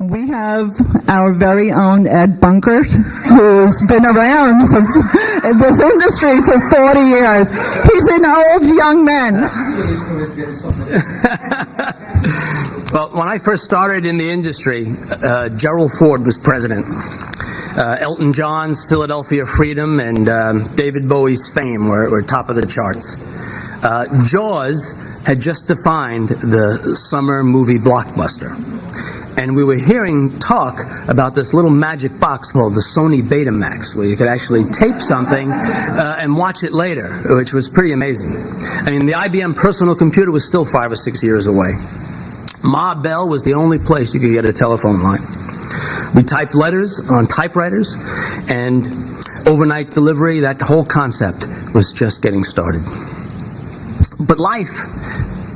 We have our very own Ed Bungert, who's been around in this industry for 40 years. He's an old young man. Well, when I first started in the industry, Gerald Ford was president. Elton John's Philadelphia Freedom and David Bowie's Fame were top of the charts. Jaws had just defined the summer movie blockbuster. And we were hearing talk about this little magic box called the Sony Betamax, where you could actually tape something and watch it later, which was pretty amazing. I mean, the IBM personal computer was still 5 or 6 years away. Ma Bell was the only place you could get a telephone line. We typed letters on typewriters, and overnight delivery, that whole concept was just getting started. But life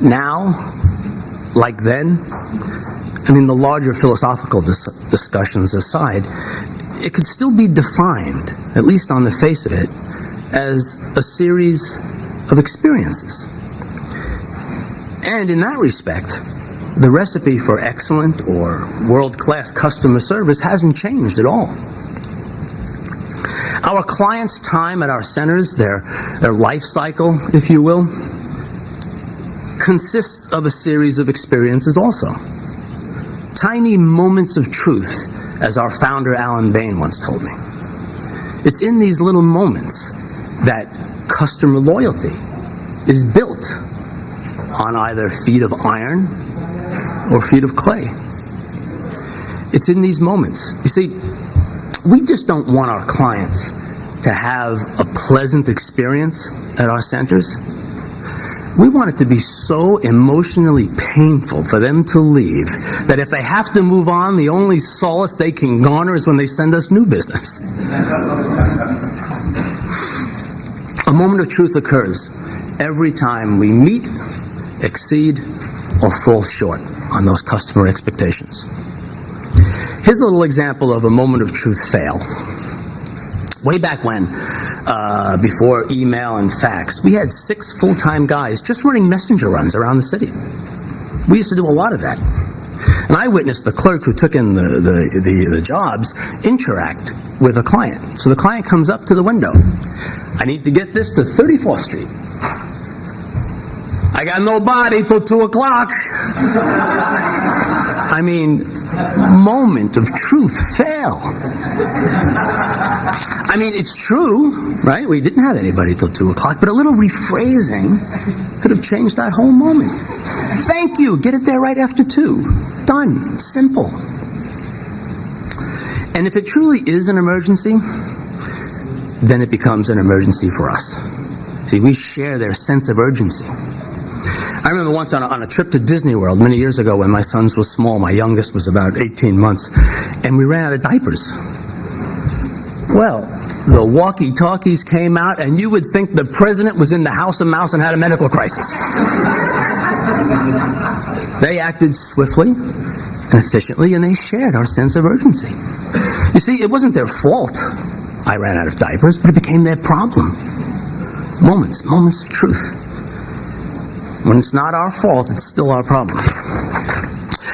now, like then, I mean, the larger philosophical discussions aside, it could still be defined, at least on the face of it, as a series of experiences. And in that respect, the recipe for excellent or world-class customer service hasn't changed at all. Our clients' time at our centers, their life cycle, if you will, consists of a series of experiences also. Tiny moments of truth, as our founder Alan Bain once told me. It's in these little moments that customer loyalty is built on either feet of iron or feet of clay. It's in these moments. You see, we just don't want our clients to have a pleasant experience at our centers. We want it to be so emotionally painful for them to leave that if they have to move on, the only solace they can garner is when they send us new business. A moment of truth occurs every time we meet, exceed, or fall short on those customer expectations. Here's a little example of a moment of truth fail. Way back when, before email and fax, we had 6 full-time guys just running messenger runs around the city. We used to do a lot of that. And I witnessed the clerk who took in the jobs interact with a client. So the client comes up to the window. I need to get this to 34th Street. I got nobody till 2 o'clock. I mean, moment of truth fail. I mean, it's true, right? We didn't have anybody till 2 o'clock, but a little rephrasing could have changed that whole moment. Thank you. Get it there right after 2. Done. Simple. And if it truly is an emergency, then it becomes an emergency for us. See, we share their sense of urgency. I remember once on a trip to Disney World many years ago when my sons were small. My youngest was about 18 months, and we ran out of diapers. Well, the walkie-talkies came out, and you would think the president was in the House of Mouse and had a medical crisis. They acted swiftly and efficiently, and they shared our sense of urgency. You see, it wasn't their fault I ran out of diapers, but it became their problem. Moments of truth. When it's not our fault, it's still our problem.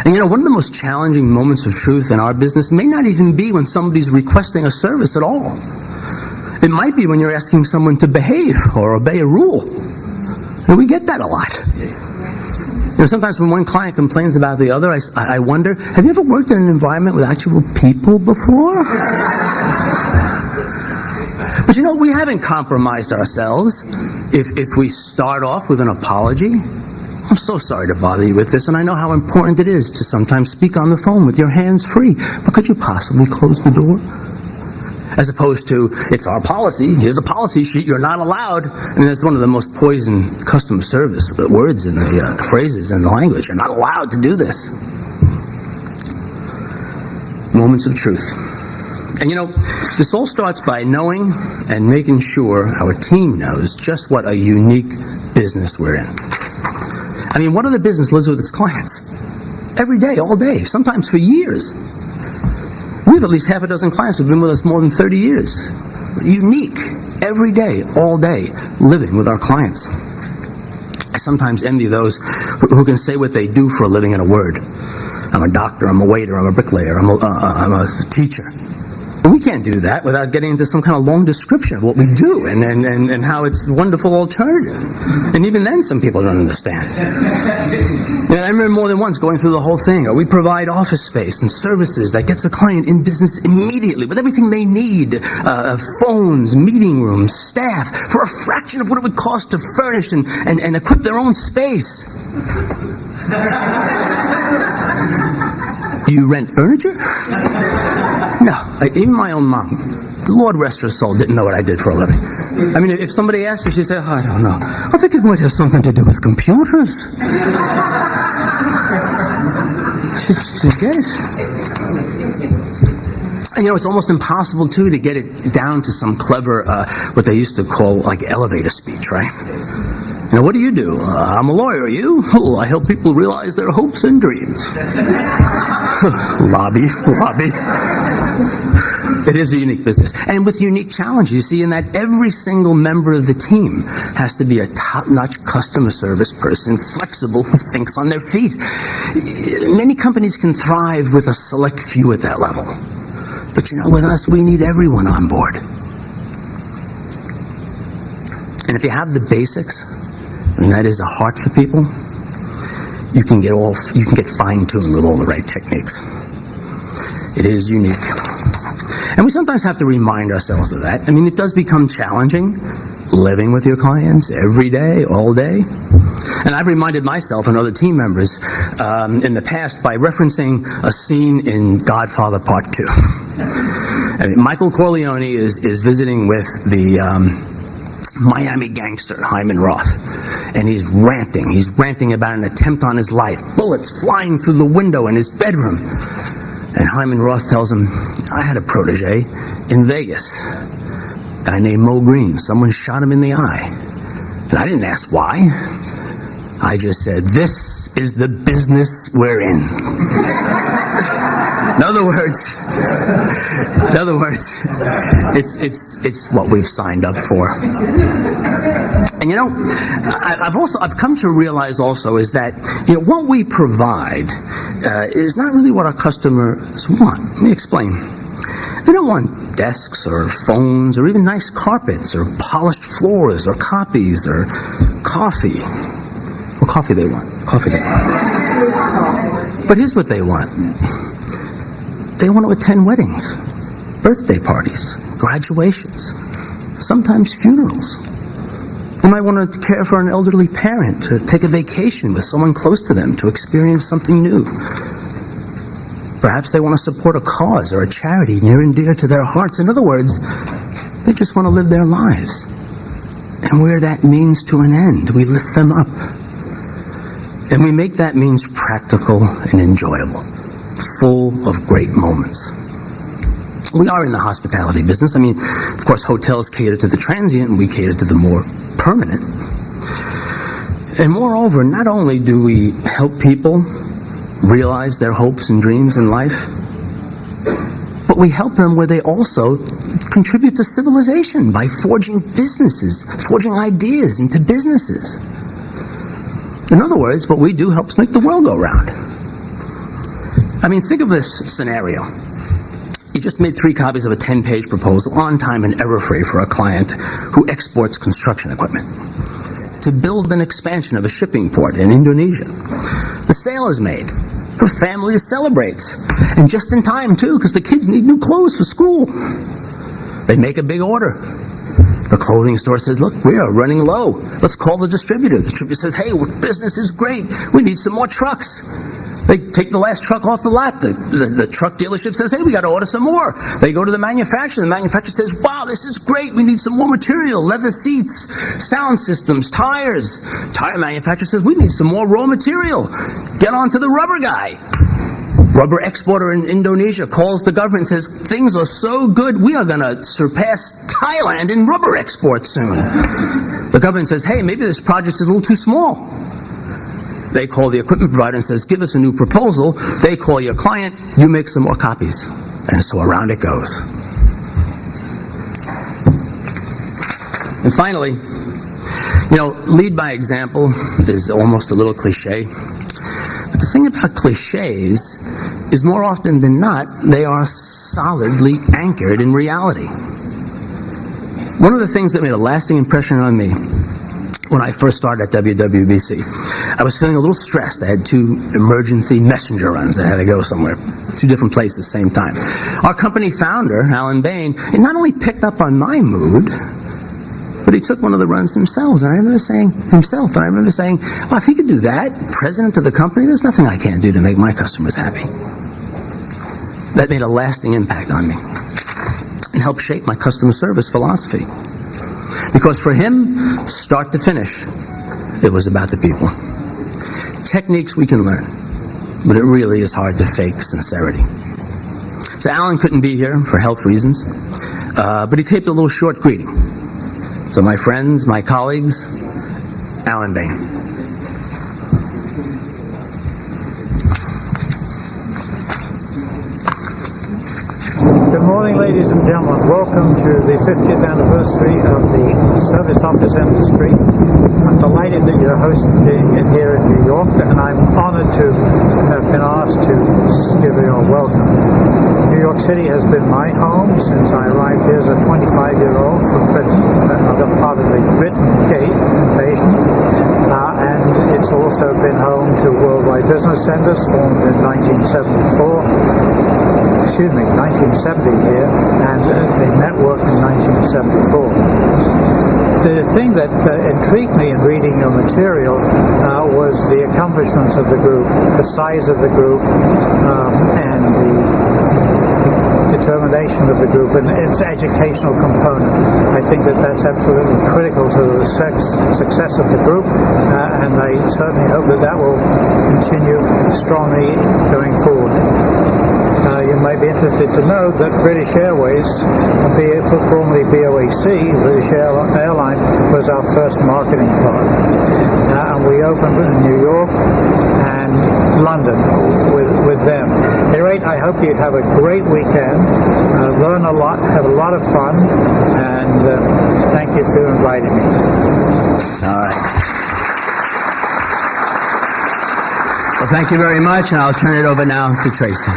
And you know, one of the most challenging moments of truth in our business may not even be when somebody's requesting a service at all. It might be when you're asking someone to behave or obey a rule. And we get that a lot. You know, sometimes when one client complains about the other, I wonder, have you ever worked in an environment with actual people before? But you know, we haven't compromised ourselves if we start off with an apology. I'm so sorry to bother you with this, and I know how important it is to sometimes speak on the phone with your hands free, but could you possibly close the door? As opposed to, it's our policy, here's a policy sheet, you're not allowed. I mean, that's one of the most poisoned customer service words in the phrases in the language. You're not allowed to do this. Moments of truth. And you know, this all starts by knowing and making sure our team knows just what a unique business we're in. I mean, what other business lives with its clients? Every day, all day, sometimes for years. We have at least half a dozen clients who've been with us more than 30 years. Unique, every day, all day, living with our clients. I sometimes envy those who can say what they do for a living in a word. I'm a doctor, I'm a waiter, I'm a bricklayer, I'm a teacher. But we can't do that without getting into some kind of long description of what we do and how it's a wonderful alternative. And even then, some people don't understand. And I remember more than once going through the whole thing. We provide office space and services that gets a client in business immediately with everything they need, phones, meeting rooms, staff, for a fraction of what it would cost to furnish and equip their own space. Do you rent furniture? No. Even my own mom, Lord rest her soul, didn't know what I did for a living. I mean, if somebody asked her, she'd say, I don't know. I think it might have something to do with computers. She gets. And it's almost impossible, too, to get it down to some clever, what they used to call, like, elevator speech, right? What do you do? I'm a lawyer. You? Oh, I help people realize their hopes and dreams. Lobby. It is a unique business. And with unique challenges, you see, in that every single member of the team has to be a top-notch customer service person, flexible, who thinks on their feet. Many companies can thrive with a select few at that level. But with us, we need everyone on board. And if you have the basics, and that is a heart for people, you can get fine-tuned with all the right techniques. It is unique. And we sometimes have to remind ourselves of that. I mean, it does become challenging living with your clients every day, all day. And I've reminded myself and other team members in the past by referencing a scene in Godfather Part 2. I mean, Michael Corleone is visiting with the Miami gangster, Hyman Roth. And he's ranting. He's ranting about an attempt on his life. Bullets flying through the window in his bedroom. And Hyman Roth tells him, I had a protege in Vegas. A guy named Mo Green. Someone shot him in the eye. And I didn't ask why. I just said, this is the business we're in. In other words, it's what we've signed up for. And I've come to realize also is that what we provide is not really what our customers want. Let me explain. They don't want desks or phones or even nice carpets or polished floors or copies or coffee. Well, coffee they want. But here's what they want. They want to attend weddings, birthday parties, graduations, sometimes funerals. They might want to care for an elderly parent, to take a vacation with someone close to them, to experience something new. Perhaps they want to support a cause or a charity near and dear to their hearts. In other words, they just want to live their lives. And where that means to an end, we lift them up. And we make that means practical and enjoyable, full of great moments. We are in the hospitality business. I mean, of course, hotels cater to the transient, and we cater to the more permanent. And moreover, not only do we help people realize their hopes and dreams in life, but we help them where they also contribute to civilization by forging ideas into businesses. In other words, what we do helps make the world go round. I mean, think of this scenario. You just made 3 copies of a 10-page proposal on time and error-free for a client who exports construction equipment to build an expansion of a shipping port in Indonesia. The sale is made. Her family celebrates. And just in time, too, because the kids need new clothes for school. They make a big order. The clothing store says, look, we are running low. Let's call the distributor. The distributor says, hey, business is great. We need some more trucks. They take the last truck off the lot. The truck dealership says, hey, we got to order some more. They go to the manufacturer. The manufacturer says, wow, this is great. We need some more material, leather seats, sound systems, tires. Tire manufacturer says, we need some more raw material. Get on to the rubber guy. Rubber exporter in Indonesia calls the government and says, things are so good, we are going to surpass Thailand in rubber export soon. The government says, hey, maybe this project is a little too small. They call the equipment provider and says, give us a new proposal. They call your client, you make some more copies. And so around it goes. And finally, lead by example is almost a little cliche. But the thing about cliches is more often than not, they are solidly anchored in reality. One of the things that made a lasting impression on me when I first started at WWBC, I was feeling a little stressed. I had 2 emergency messenger runs that had to go somewhere, 2 different places at the same time. Our company founder, Alan Bain, he not only picked up on my mood, but he took one of the runs himself. And I remember saying, well, if he could do that, president of the company, there's nothing I can't do to make my customers happy. That made a lasting impact on me and helped shape my customer service philosophy. Because for him, start to finish, it was about the people. Techniques we can learn, but it really is hard to fake sincerity. So Alan couldn't be here for health reasons, but he taped a little short greeting. So my friends, my colleagues, Alan Bain. Good morning, ladies and gentlemen. Welcome to the 50th anniversary of the service office industry. I'm delighted that you're hosting it here in New York, and I'm honored to have been asked to give you a welcome. New York City has been my home since I arrived here as a 25-year-old from Britain, another part of the Britain invasion. And it's also been home to Worldwide Business Centers, formed in 1970 here, and the network in 1974. The thing that intrigued me in reading your material was the accomplishments of the group, the size of the group, and the determination of the group and its educational component. I think that that's absolutely critical to the success of the group, and I certainly hope that that will continue strongly going forward. You may be interested to know that British Airways, formerly BOAC, British Airline, was our first marketing partner. And we opened in New York and London with them. At any rate, I hope you have a great weekend, learn a lot, have a lot of fun, and thank you for inviting me. All right. Well, thank you very much, and I'll turn it over now to Tracy.